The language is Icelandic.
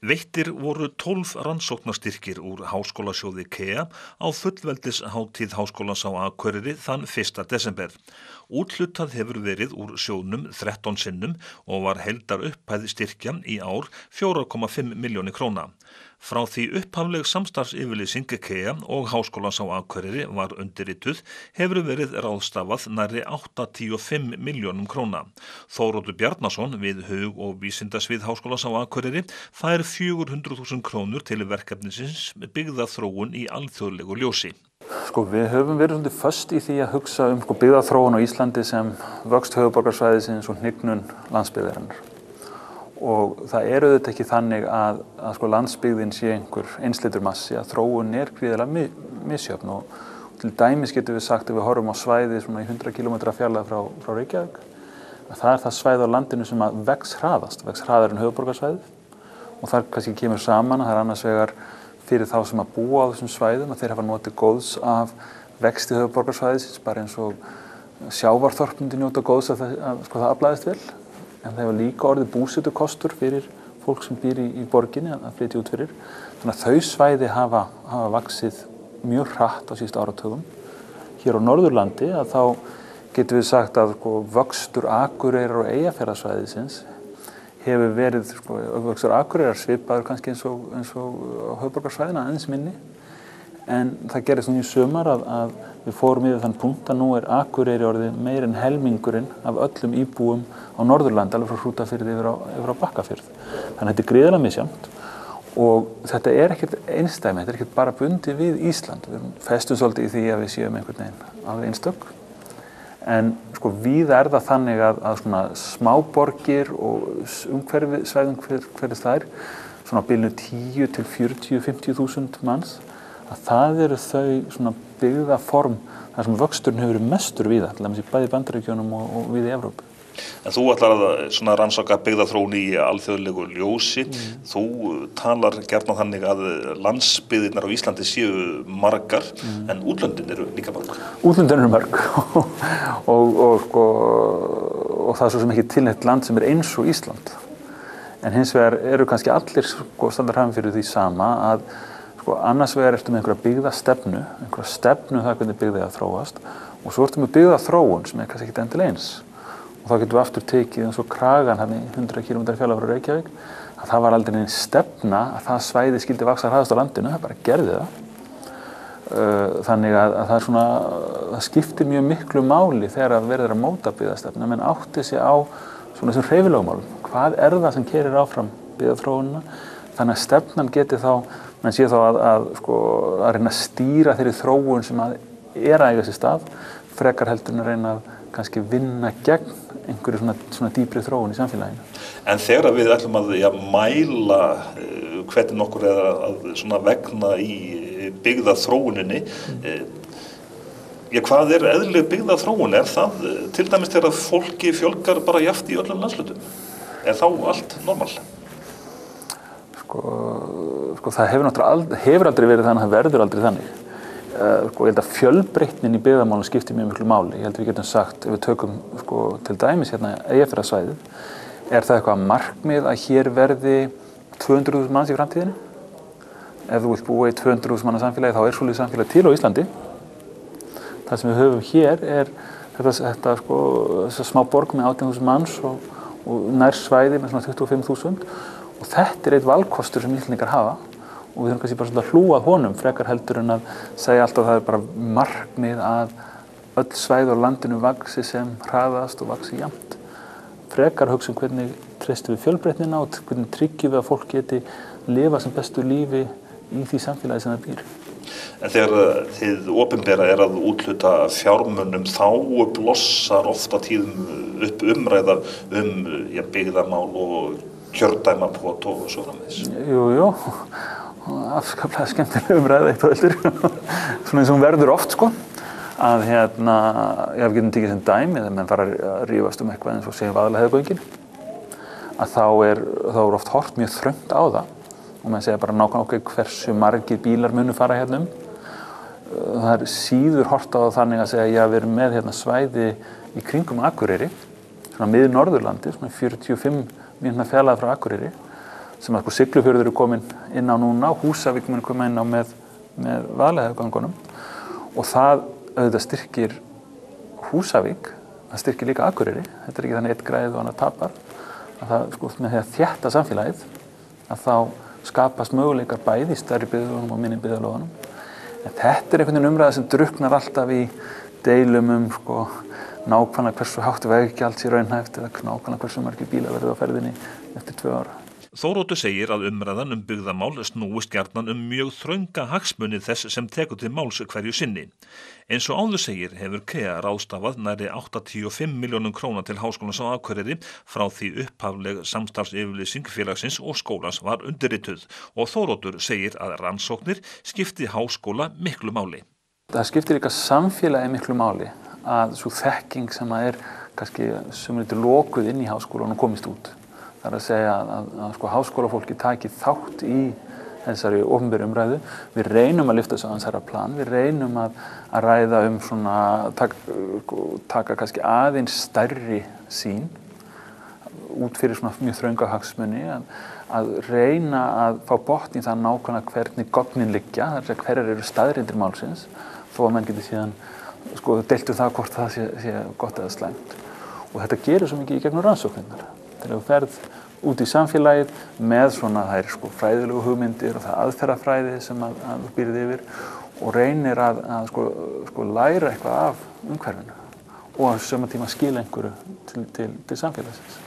Veittir voru 12 rannsóknarstyrkir úr Háskólasjóði KEA á fullveldishátíð Háskólans á Akureyri þann 1. desember. Úthlutað hefur verið úr sjóðnum 13 sinnum og var heildarupphæð styrkja í ár 4,5 milljónir króna. Frá því upphafleg samstarfsyfirlýsing KEA og Háskólans á Akureyri var undirrituð hefur verið ráðstafað nærri 85 milljónum króna. Þóroddur Bjarnason við Hug- og vísindasvið Háskólans á Akureyri fær 400.000 krónur til verkefnisins byggðaþróun í alþjóðlegu ljósi. Við höfum verið svolítið föst í því að hugsa byggðaþróun á Íslandi sem vöxt höfuðborgarsvæðisins og hnignun landsbyggðarinnar. Og það auðvitað ekki þannig að landsbyggðin sé einhver einsleitur massi, að þróun gríðarlega misjöfn og til dæmis getum við sagt að við horfum á svæði svona í 100 km fjarlægð frá Reykjavík, að það það svæði á landinu sem að vex hraðar en höfuðborgarsvæðið og þar kannski kemur saman að það annars vegar fyrir þá sem að búa á þessum svæðum að þeir hafa notið góðs af vexti höfuðborgarsvæðisins, bara eins og sjávarþorp myndi njóta góðs að það aflaðist vel. En það hefur líka orðið búsetukostur fyrir fólk sem býr í borginni að flytja út fyrir. Þannig að þau svæði hafa vaxið mjög hratt á síðustu áratugum. Hér á Norðurlandi að þá getum við sagt að vöxtur Akureyrar og Eyjafjarðarsvæðisins hefur verið, vöxtur Akureyrar svipaður kannski eins og á höfuðborgarsvæðinu, aðeins minni. En það gerist nú í sumar að við fórum yfir þann punkt að nú Akureyri orðið meir en helmingurinn af öllum íbúum á Norðurlandi, alveg frá Hrútafirði yfir á Bakkafjörð. Þannig að þetta gríðarlega misjafnt og þetta ekkert einsdæmi, þetta ekkert bara bundið við Ísland. Við festum svolítið í því að við séum einhvern veginn alveg einstök. En víða það þannig að svona smáborgir og svæði umhverfis þær, svona á bilinu 10 til 40, 50.000 manns, að það eru þau svona byggðaform þar sem vöxturinn hefur verið mestur víða, til dæmis í bæði Bandaríkjunum og víða í Evrópu. En þú ætlar að rannsaka byggðaþróun í alþjóðlegu ljósi. Þú talar gjarnan þannig að landsbyggðirnar á Íslandi séu margar, en útlöndin eru líka margar. Útlöndin eru mörg og það er svo sem ekki til neitt land sem er eins og Ísland. En hins vegar eru kannski allir standar hafin fyrir því sama að annars vegar ertu með einhverja byggðastefnu, það hvernig byggði að þróast og svo ertu með byggðaþróun sem kannski ekki endilega eins. Og þá getum við aftur tekið eins og Kragan í 100 km fjarlægð frá Reykjavík, að það var aldrei nein stefna að það svæði skyldi vaxa hraðast á landinu, það bara gerði það. Þannig að það skiptir mjög miklu máli þegar að verður að móta byggðastefna, menn átti sig á svona þessum hreyfilegum málum. Hvað það sem keyrir áfram byggðaþróunina? Þannig að stefnan geti þá, menn sé þá að reyna að stýra þeirri þróun sem að eiga sér stað, frekar heldur en að reyna að kannski vinna gegn einhverju svona dýpri þróun í samfélaginu. En þegar við ætlum að mæla hvernig nokkur að vegna í byggðaþróuninni, hvað eðlileg byggðaþróun? Það til dæmis þegar fólki fjölgar bara jafnt í öllum landshlutum? Þá allt normal? Það hefur aldrei verið þannig, það verður aldrei þannig. Ég held að fjölbreytnin í byggðamálum skiptir mjög miklu máli. Ég held að við getum sagt, ef við tökum til dæmis Eyjafjarðarsvæðið, það eitthvað markmið að hér verði 200.000 manns í framtíðinni? Ef þú vilt búa í 200.000 manna samfélagi, þá svolítið samfélag til á Íslandi. Það sem við höfum hér þetta smá borg með 18.000 manns og nær svæði með svona 25.000 og þetta eitt valkostur sem Íslendingar hafa. Og við þurfum kannski bara að hlúa að honum frekar heldur en að segja alltaf að það bara markmið að öll svæði á landinu vaxi sem hraðast og vaxi jafnt. Frekar hugsa hvernig treystum við fjölbreytnina og hvernig tryggjum við að fólk geti lifa sem bestu lífi í því samfélagi sem það býr. En þegar þið opinbera að úthluta fjármunum þá blossar ofta tíðum upp umræða byggðamál og kjördæmapot og svo framvegis. Jú. Afskaplega skemmtileg umræða eitt og öldur. Svona eins og hún verður oft að við getum tekið sem dæmi þegar menn fara að rífast eitthvað eins og segjum Vaðlaheiðargöngin að þá er oft horft mjög þröngt á það og menn segja bara nákvæmlega hversu margir bílar munu fara Það síður horft á það þannig að segja við erum með svæði í kringum Akureyri, svona miður Norðurlandi, svona 45 mínútna fjarlægð frá Akureyri sem að Siglufjörður komin inn á núna, Húsavík mun koma inn á með Vaðlaheiðargöngunum og það auðvitað styrkir Húsavík, það styrkir líka Akureyri, þetta ekki þannig eitt græði og annað tapar, að það með því að þétta samfélagið að þá skapast möguleikar bæði í stærri byggðarlóðunum og minni byggðarlóðunum. En þetta einhvern veginn umræða sem drukknar alltaf í deilum nákvæmlega hversu hátt veggjald sé raunhæft eða nákvæmlega hversu margir bílar verða á ferðinni eftir 2 ára. Þóroddur segir að umræðan byggðamál snúist gjarnan mjög þrönga hagsmuni þess sem tekur til máls hverju sinni. Eins og áður segir hefur KEA ráðstafað nærri 85 milljónum króna til Háskólans á Akureyri frá því upphafleg samstarfsyfirlýsing félagsins og skólans var undirrituð og Þóroddur segir að rannsóknir skipti háskóla miklu máli. Það skiptir líka samfélagi miklu máli að svo þekking sem að kannski sem lokuð inn í háskólan og komist út. Það að segja að háskólafólki taki þátt í þessari opinberu umræðu. Við reynum að lyfta þessu aðeins hærra plan, við reynum að ræða taka kannski aðeins stærri sýn út fyrir mjög þrönga hagsmuni, að reyna að fá botn í það nákvæmlega hvernig gögnin liggja, þar að hverjar eru staðreyndir málsins, þó að menn geti síðan deilt það hvort það sé gott eða slæmt. Og þetta gerir svo mikið í gegnum rannsóknirnar. Þegar þú ferð út í samfélagið með þær fræðilegu hugmyndir og það aðferðafræði sem að þú býrð yfir og reynir að læra eitthvað af umhverfinu og á sama tíma skila einhverju til samfélagsins.